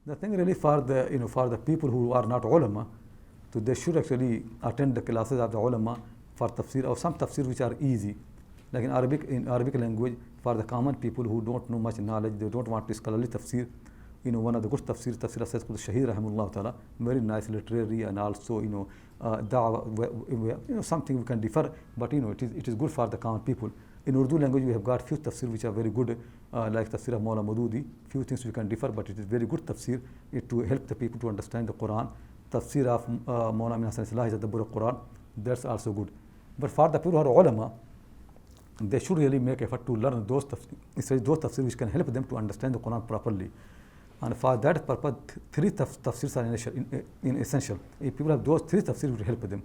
The thing really for the people who are not ulama, so they should actually attend the classes of the ulama for tafsir or some tafsir which are easy. Like in Arabic language, for the common people who don't know much knowledge, they don't want to scholarly tafsir. One of the good tafsir says called Shahid Rahimullah Ta'ala, very nice literary and also, da'wah, something we can differ, but it is good for the common people. In Urdu language, we have got few tafsir which are very good, like tafsir of Mawla Madudi. Few things we can differ, but it is very good tafsir to help the people to understand the Quran. Tafsir of Mawla Amin Hassan Islahi Tadabbur al-Quran, that's also good. But for the people who are ulama, they should really make effort to learn those tafsir which can help them to understand the Quran properly. And for that purpose, three tafsirs are essential. If people have those three tafsirs, it will help them.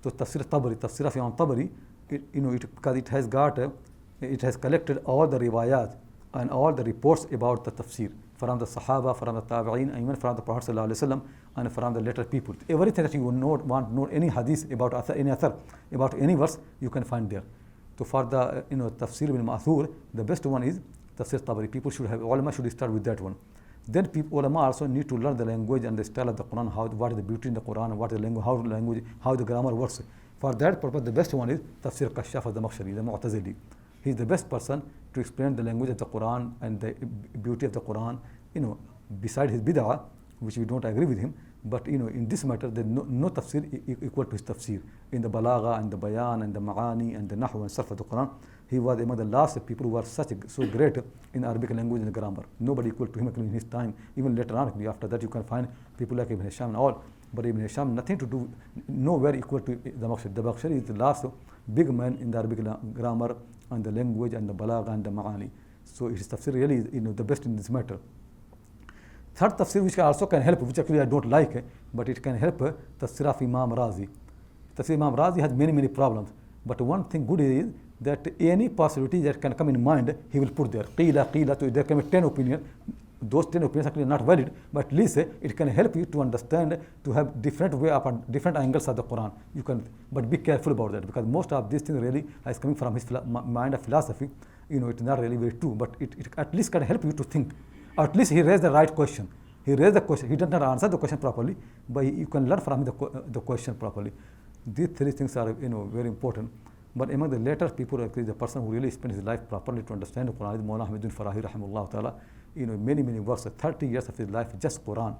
So tafsir Tabari, tafsir of Imam Tabari, because it has collected all the riwayat and all the reports about the tafsir from the Sahaba, from the Tabi'een, and even from the Prophet ﷺ, and from the later people. Everything that you want to know any hadith about any athar, about any verse, you can find there. So for the tafsir ibn Ma'thur, the best one is tafsir Tabari. Ulama should start with that one. Then ulama also need to learn the language and the style of the Quran, what is the beauty in the Quran, what is the language, how the grammar works. For that purpose, the best one is Tafsir Kashaf al-Zamakhshari, the Mu'tazili. He is the best person to explain the language of the Quran and the beauty of the Quran, beside his bid'ah, which we don't agree with him, but in this matter, there is no tafsir equal to his tafsir. In the balagha and the bayan and the ma'ani and the nahw and sarf of the Quran, he was among the last people who were so great in Arabic language and grammar. Nobody equal to him in his time. Even later on, after that, you can find people like Ibn Hisham and all. But Ibn Hisham, nothing to do, nowhere equal to the Zamakhshari. The Zamakhshari is the last big man in the Arabic grammar and the language and the balagha and the ma'ani. So his tafsir really is the best in this matter. Third tafsir which also can help, which actually I don't like, but it can help, tafsir of Imam Razi. Tafsir Imam Razi has many problems. But one thing good is that any possibility that can come in mind, he will put there. Qila, so there can be 10 opinions. Those 10 opinions are actually not valid, but at least it can help you to understand, to have different different angles of the Quran. But be careful about that, because most of these things really is coming from his mind of philosophy. It's not really very true, but it at least can help you to think. Or at least he raised the right question. He raised the question. He did not answer the question properly, but you can learn from him the question properly. These three things are very important. But among the later people, the person who really spent his life properly to understand the Quran is Mawlana Ahmad Farahi rahimahullah ta'ala. Many verses, 30 years of his life, just Quran.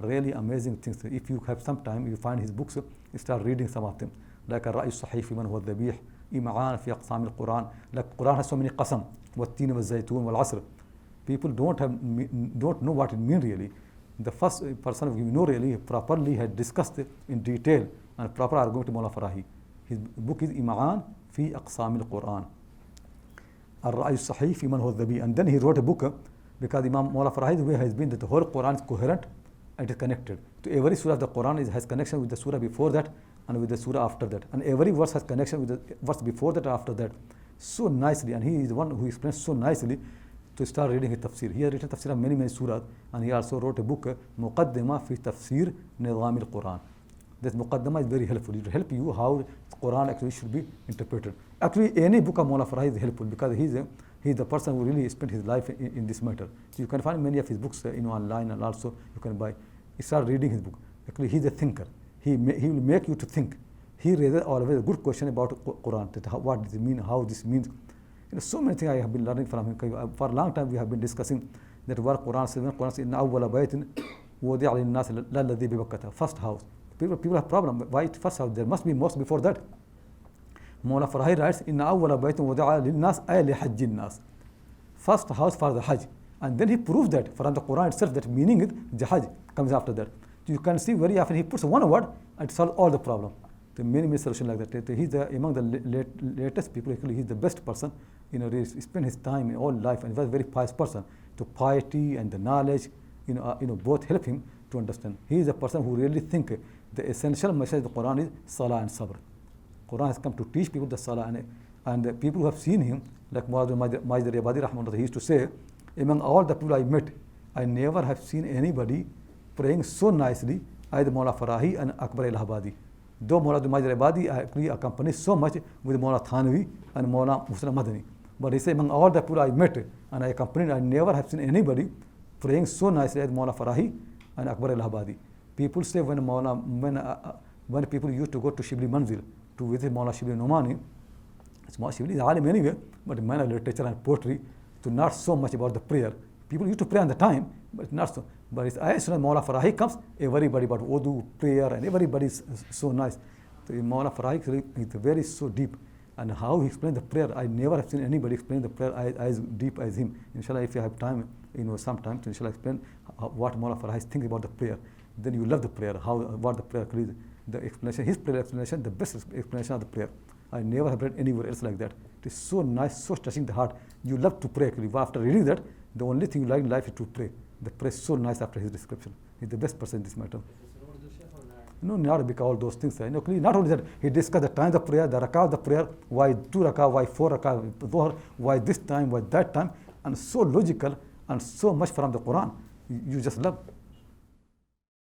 Really amazing things. If you have some time, you find his books, you start reading some of them. Like Ar-Ra'i Sahih fi Man Huwa Dhabih, Ima'an fi Aqsam al-Quran. Like Quran has so many qasam, wat-teen wal-zaytoon wal-asr. People don't know what it means really. The first person who really properly had discussed it in detail and proper argument to Mawlana Farahi. His book is Ima'an fi Aqsam al-Quran. Ar-Ra'i Sahih fi Man Huwa Dhabih. And then he wrote a book, because Imam Mawlana Farahi's way has been that the whole Quran is coherent and it is connected. So every surah of the Quran has connection with the surah before that and with the surah after that. And every verse has connection with the verse before that and after that. So nicely. And he is the one who explains so nicely to start reading his tafsir. He has written tafsir of many surahs, and he also wrote a book, Muqaddimah fi Tafsir Nizam al-Quran. This Muqaddimah is very helpful. It will help you how Quran actually should be interpreted. Actually, any book of Mawlana Farahi is helpful, because he is the person who really spent his life in this matter. So you can find many of his books online, and also you can buy. You start reading his book. Actually, he is a thinker. He will make you to think. He raises always a good question about Quran, that what does it mean, how this means. So many things I have been learning from him. For a long time we have been discussing that where Quran says, inna awwala baytin wudi'a lin-nas lalladhi bi Bakkah, first house. People have problem. Why first house? There must be most before that. Mawlana Farahi writes, inna awwala baytin wudi'a lin-nas ay li hajjin nas. First house for the Hajj. And then he proves that from the Quran itself, that meaning is the Hajj comes after that. So you can see very often he puts one word and solves all the problem. The many solutions like that. He's among the latest people. Actually, he's the best person. He spent his time in all life, and he was a very pious person. To piety and the knowledge, both help him to understand. He is a person who really think the essential message of the Quran is Salah and Sabr. Quran has come to teach people the Salah, and the people who have seen him, like Majid Ibadi Rahmanullah, he used to say, among all the people I met, I never have seen anybody praying so nicely as Mawlana Farahi and Akbar al-Habadi. Though Mawlana Majid Ibadi actually accompanies so much with Mawlana Thanvi and Mawlana Muslim Madani. But he said, among all the people I met and I accompanied, I never have seen anybody praying so nicely as Maulana Farahi and Akbar al-Habadi. People say when people used to go to Shibli Manzil to visit Maulana Shibli Nomani, Shibli is alim anyway, but in minor literature and poetry, to not so much about the prayer. People used to pray on the time, but not so. But as soon as Maulana Farahi comes, everybody about wudu, prayer, and everybody is so nice. So Maulana Farahi is very so deep. And how he explained the prayer, I never have seen anybody explain the prayer as deep as him. Inshallah, if you have time, sometime to inshallah explain what Maulana Farahi is thinking about the prayer. Then you love the prayer, what the prayer is. The explanation, his prayer explanation, the best explanation of the prayer. I never have read anywhere else like that. It is so nice, so touching the heart. You love to pray. After reading that, the only thing you like in life is to pray. The prayer is so nice after his description. He's the best person in this matter. No, in Arabic, all those things. Not only that, he discussed the times of prayer, the rakah of the prayer, why 2 rakah, why 4 rakah, dhuhr, why this time, why that time, and so logical and so much from the Quran. You just love.